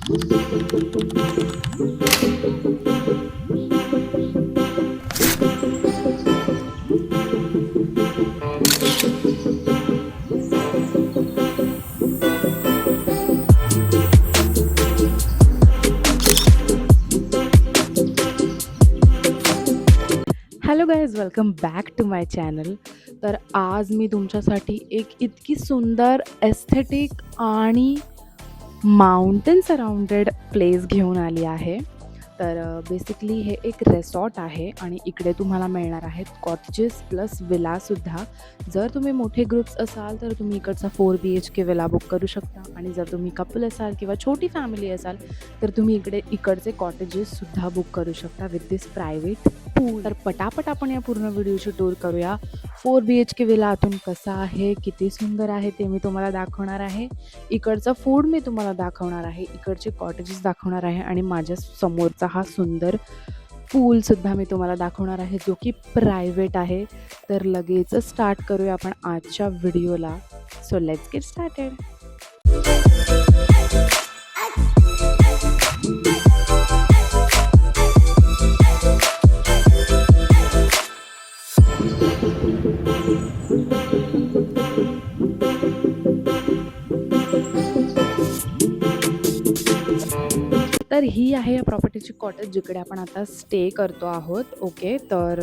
Hello guys, welcome back to my channel. तर आज मी तुमच्यासाठी एक इतकी सुंदर एस्थेटिक आणि माउंटेन सराउंडेड प्लेस घेऊन आली आहे. तर बेसिकली हे एक रिसॉर्ट आहे आणि इकडे तुम्हाला मिळणार आहेत कॉटेजेस प्लस विलासुद्धा. जर तुम्ही मोठे ग्रुप्स असाल तर तुम्ही इकडचा 4BHK विला बुक करू शकता, आणि जर तुम्ही कपल असाल किंवा छोटी फॅमिली असाल तर तुम्ही इकडचे कॉटेजेससुद्धा बुक करू शकता विथ दिस प्रायव्हेट पूल. तर पटापट आपण या पूर्ण व्हिडिओची टूर करूया. 4BHK विला आतून कसा आहे, किती सुंदर आहे ते मी तुम्हाला दाखवणार आहे. इकडचं फूड मी तुम्हाला दाखवणार आहे, इकडचे कॉटेजेस दाखवणार आहे, आणि माझ्या समोरचा हा सुंदर पूलसुद्धा मी तुम्हाला दाखवणार आहे, जो की प्रायव्हेट आहे. तर लगेच स्टार्ट करूया आपण आजच्या व्हिडिओला. So let's get started. तर ही आहे या प्रॉपर्टीची कॉटेज, जिकडे आपण आता स्टे करतो आहोत. ओके, तर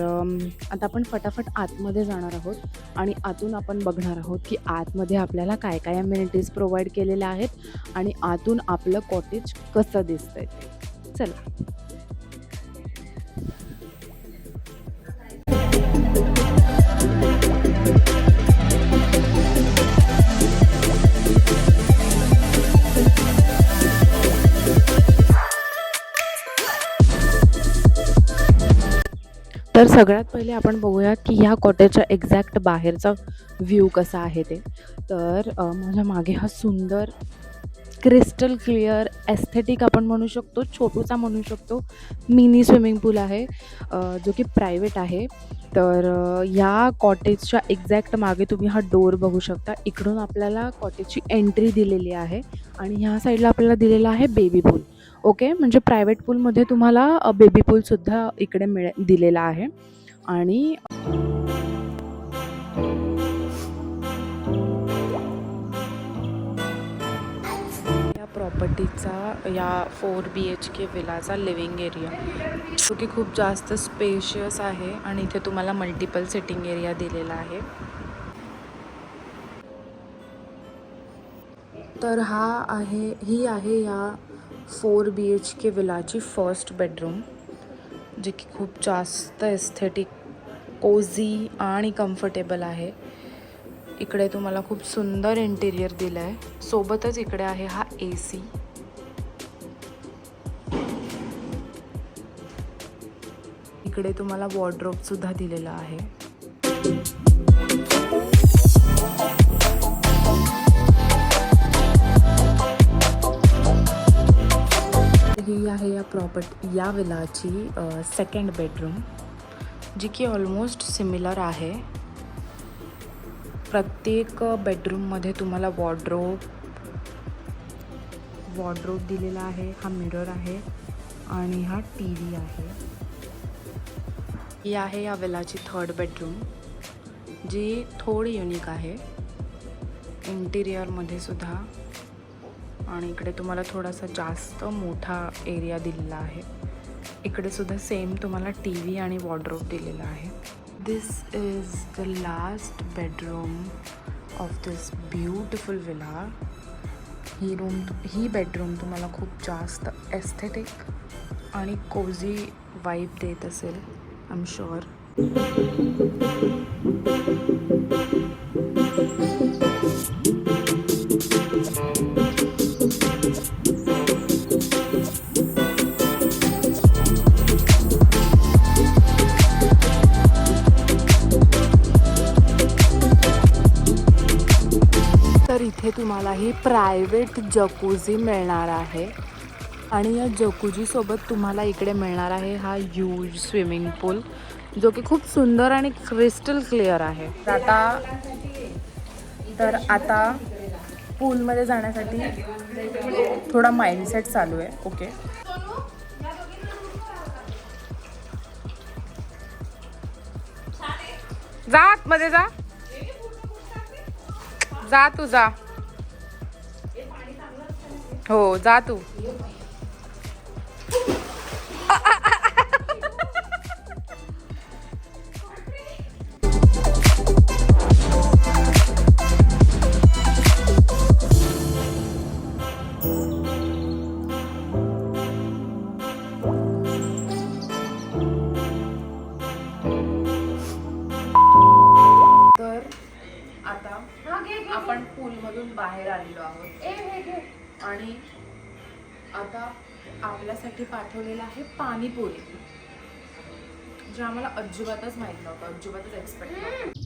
आता आपण फटाफट आतमध्ये जाणार आहोत आणि आतून आपण बघणार आहोत की आतमध्ये आपल्याला काय काय अमेनिटीज प्रोव्हाइड केलेल्या आहेत आणि आतून आपलं कॉटेज कसं दिसतंय ते. चला. तर सगळ्यात पहिले आपण बघूयात की ह्या कॉटेजच्या एक्झॅक्ट बाहेरचा व्ह्यू कसा आहे ते. तर माझ्या मागे हा सुंदर क्रिस्टल क्लिअर एस्थेटिक आपण म्हणू शकतो, छोटूसा म्हणू शकतो, मिनी स्विमिंग पूल आहे, जो की प्रायव्हेट आहे. तर या कॉटेजच्या एक्झॅक्ट मागे तुम्ही हा डोर बघू शकता. इकडून आपल्याला कॉटेजची एंट्री दिलेली आहे आणि ह्या साईडला आपल्याला दिलेला आहे बेबी पूल. ओके, म्हणजे प्रायव्हेट पूलमध्ये तुम्हाला बेबी पूलसुद्धा इकडे दिलेला आहे. आणि या प्रॉपर्टीचा, या 4BHK विलाचा लिव्हिंग एरिया जो की खूप जास्त स्पेशियस आहे आणि इथे तुम्हाला मल्टिपल सिटिंग एरिया दिलेला आहे. तर ही आहे या 4BHK विलाची फर्स्ट बेडरूम, जी की खूप जास्त एस्थेटिक, कोझी आणि कम्फर्टेबल आहे. इकडे तुम्हाला खूप सुंदर इंटिरियर दिलं आहे. सोबतच इकडे आहे हा AC. इकडे तुम्हाला वॉर्डरोबसुद्धा दिलेला आहे. ही आहे या विलाची सेकंड बेडरूम, जी की ऑलमोस्ट सिमिलर आहे. प्रत्येक बेडरूममध्ये तुम्हाला वॉर्डरोब दिलेला आहे. हा मिरर आहे आणि हा TV आहे. ही आहे या विलाची थर्ड बेडरूम, जी थोडी युनिक आहे इंटिरियरमध्ये सुद्धा, आणि इकडे तुम्हाला थोडासा जास्त मोठा एरिया दिलेला आहे. इकडे सुद्धा सेम तुम्हाला TV आणि वॉर्डरोब दिलेला आहे. This is the last bedroom of this beautiful villa. ही बेडरूम तुम्हाला खूप जास्त एस्थेटिक आणि कोझी वाईब देत असेल, आय एम शुअर. तर इथे तुम्हाला ही प्रायव्हेट जकूझी मिळणार आहे, आणि या जकूझीसोबत तुम्हाला इकडे मिळणार आहे हा ह्यूज स्विमिंग पूल, जो की खूप सुंदर आणि क्रिस्टल क्लिअर आहे. आता पूलमध्ये जाण्यासाठी थोडा माइंडसेट चालू आहे. ओके, जा आतमध्ये जा, जा तू जा. हो जा तू. तर आता आपण पूलमधून बाहेर आलेलो आहोत आणि आता आपल्यासाठी पाठवलेलं आहे पाणीपुरी, जे आम्हाला अजिबातच माहित नव्हतं, अजिबातच एक्सपेक्ट नव्हतं.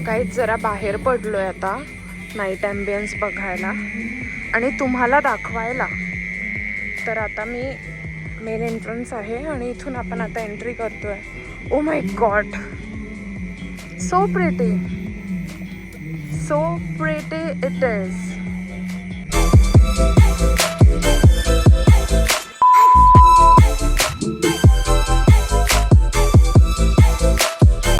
काहीच जरा बाहेर पडलोय आता नाईट ॲम्बियन्स बघायला आणि तुम्हाला दाखवायला. तर आता मी मेन एंट्रन्स आहे आणि इथून आपण आता एंट्री करतोय. Oh my God, so pretty, so pretty it is.